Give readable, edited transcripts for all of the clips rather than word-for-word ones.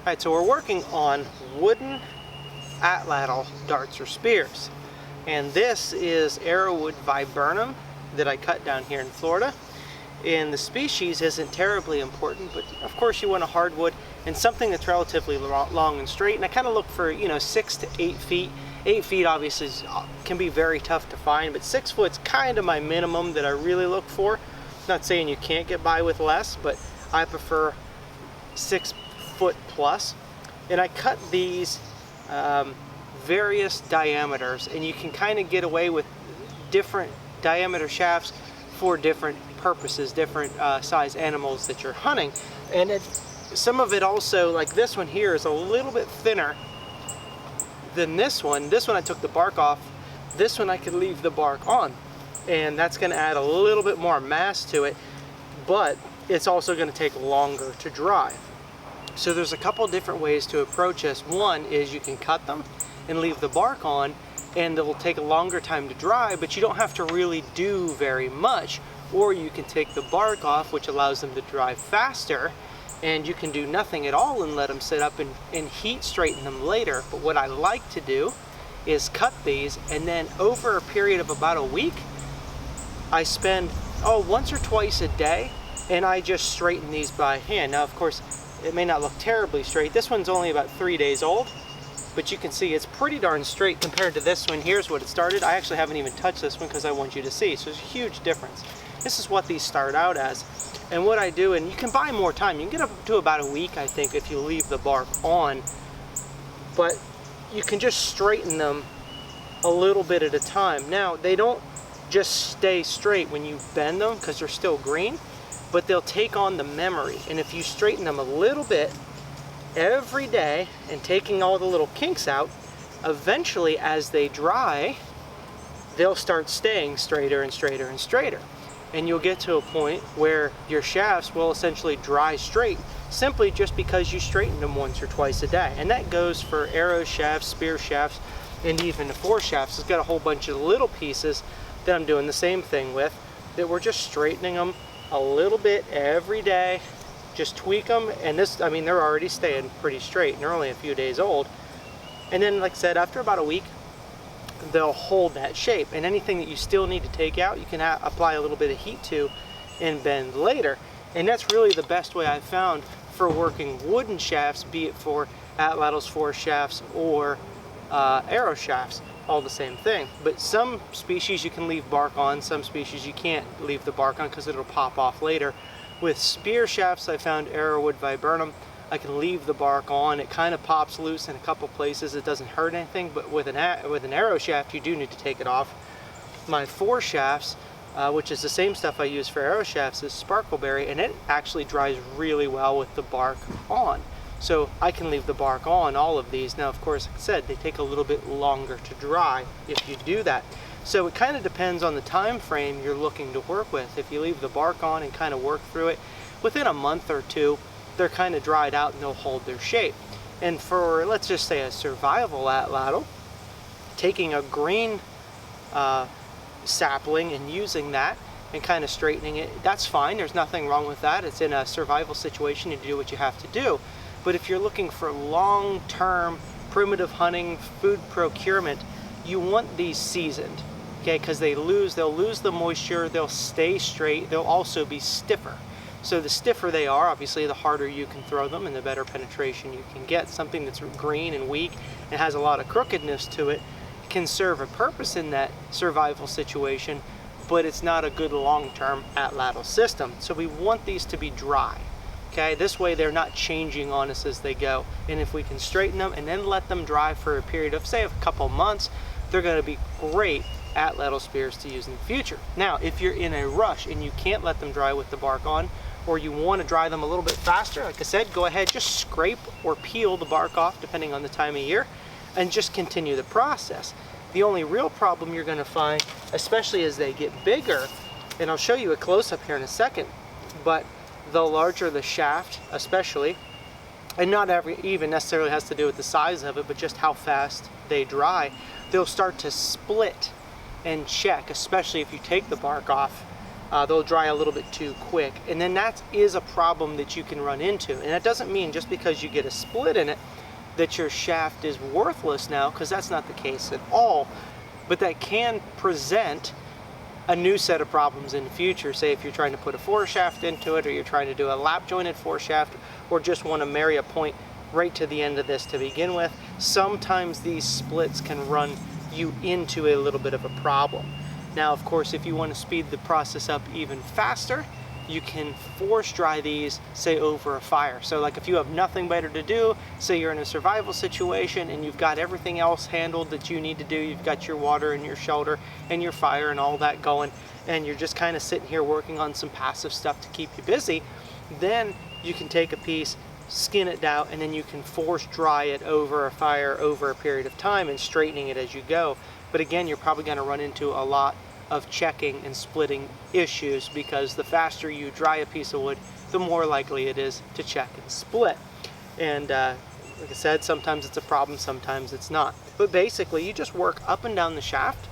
Alright, so we're working on wooden atlatl darts or spears. And this is Arrowwood viburnum that I cut down here in Florida. And the species isn't terribly important, but of course you want a hardwood and something that's relatively long and straight. And I kind of look for, 6 to 8 feet. 8 feet obviously can be very tough to find, but 6 foot's kind of my minimum that I really look for. Not saying you can't get by with less, but I prefer 6 foot plus. And I cut these various diameters, and you can kind of get away with different diameter shafts for different purposes, different size animals that you're hunting. And some of it also, like this one here, is a little bit thinner than this one. This one I took the bark off. This one I could leave the bark on, and that's going to add a little bit more mass to it, but it's also going to take longer to dry. So there's a couple different ways to approach this. One is you can cut them and leave the bark on, and it'll take a longer time to dry, but you don't have to really do very much. Or you can take the bark off, which allows them to dry faster, and you can do nothing at all and let them sit up and heat straighten them later. But what I like to do is cut these, and then over a period of about a week, I spend once or twice a day, and I just straighten these by hand. Now of course it may not look terribly straight. This one's only about 3 days old, but you can see it's pretty darn straight compared to this one. Here's what it started. I actually haven't even touched this one because I want you to see. So there's a huge difference. This is what these start out as. And what I do, and you can buy more time. You can get up to about a week, I think, if you leave the bark on. But you can just straighten them a little bit at a time. Now, they don't just stay straight when you bend them because they're still green, but they'll take on the memory. And if you straighten them a little bit every day and taking all the little kinks out, eventually as they dry, they'll start staying straighter and straighter and straighter. And you'll get to a point where your shafts will essentially dry straight simply just because you straighten them once or twice a day. And that goes for arrow shafts, spear shafts, and even the fore shafts. It's got a whole bunch of little pieces that I'm doing the same thing with, that we're just straightening them a little bit every day. Just tweak them, and this, I mean, they're already staying pretty straight, and they're only a few days old. And then, like I said, after about a week, they'll hold that shape. And anything that you still need to take out, you can apply a little bit of heat to and bend later. And that's really the best way I've found for working wooden shafts, be it for atlatls, fore shafts, or arrow shafts. All the same thing. But some species you can leave bark on, some species you can't leave the bark on because it'll pop off later. With spear shafts, I found Arrowwood viburnum, I can leave the bark on. It kind of pops loose in a couple places. It doesn't hurt anything, but with an arrow shaft, you do need to take it off. My fore shafts, which is the same stuff I use for arrow shafts, is sparkleberry, and it actually dries really well with the bark on. So I can leave the bark on all of these. Now, of course, like I said, they take a little bit longer to dry if you do that. So it kind of depends on the time frame you're looking to work with. If you leave the bark on and kind of work through it, within a month or two, they're kind of dried out and they'll hold their shape. And for, let's just say, a survival atlatl, taking a green sapling and using that and kind of straightening it, that's fine. There's nothing wrong with that. It's in a survival situation, you do what you have to do. But if you're looking for long-term primitive hunting, food procurement, you want these seasoned, okay? Because they'll lose the moisture, they'll stay straight, they'll also be stiffer. So the stiffer they are, obviously the harder you can throw them and the better penetration you can get. Something that's green and weak and has a lot of crookedness to it can serve a purpose in that survival situation, but it's not a good long-term atlatl system. So we want these to be dry. Okay, this way they're not changing on us as they go. And if we can straighten them and then let them dry for a period of, say, a couple months, they're going to be great atlatl spears to use in the future. Now, if you're in a rush and you can't let them dry with the bark on, or you want to dry them a little bit faster, like I said, go ahead, just scrape or peel the bark off depending on the time of year, and just continue the process. The only real problem you're going to find, especially as they get bigger, and I'll show you a close-up here in a second, but the larger the shaft, especially, and not even necessarily has to do with the size of it, but just how fast they dry, they'll start to split and check, especially if you take the bark off they'll dry a little bit too quick. And then that is a problem that you can run into. And that doesn't mean just because you get a split in it that your shaft is worthless now, because that's not the case at all. But that can present a new set of problems in the future. Say if you're trying to put a foreshaft into it, or you're trying to do a lap jointed foreshaft, or just want to marry a point right to the end of this to begin with. Sometimes these splits can run you into a little bit of a problem. Now, of course, if you want to speed the process up even faster, you can force dry these, say, over a fire. So like if you have nothing better to do, say you're in a survival situation and you've got everything else handled that you need to do, you've got your water and your shelter and your fire and all that going, and you're just kind of sitting here working on some passive stuff to keep you busy, then you can take a piece, skin it down, and then you can force dry it over a fire over a period of time and straightening it as you go. But again, you're probably going to run into a lot of checking and splitting issues, because the faster you dry a piece of wood, the more likely it is to check and split. And like I said, sometimes it's a problem, sometimes it's not. But basically, you just work up and down the shaft.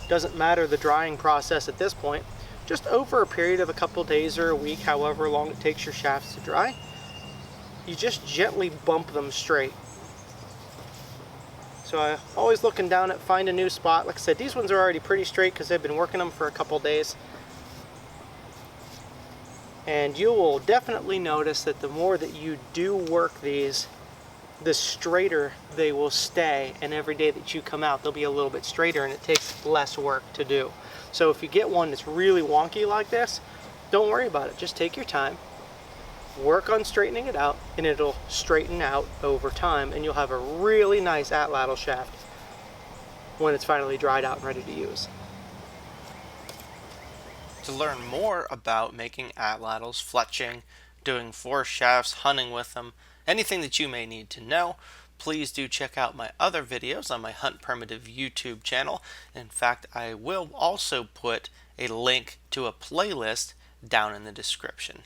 Doesn't matter the drying process at this point. Just over a period of a couple days or a week, however long it takes your shafts to dry, you just gently bump them straight. So I'm always looking down at find a new spot. Like I said, these ones are already pretty straight because I've been working them for a couple days. And you will definitely notice that the more that you do work these, the straighter they will stay. And every day that you come out, they'll be a little bit straighter, and it takes less work to do. So if you get one that's really wonky like this, don't worry about it. Just take your time. Work on straightening it out, and it'll straighten out over time, and you'll have a really nice atlatl shaft when it's finally dried out and ready to use. To learn more about making atlatls, fletching, doing foreshafts, hunting with them, anything that you may need to know, please do check out my other videos on my Hunt Primitive YouTube channel. In fact, I will also put a link to a playlist down in the description.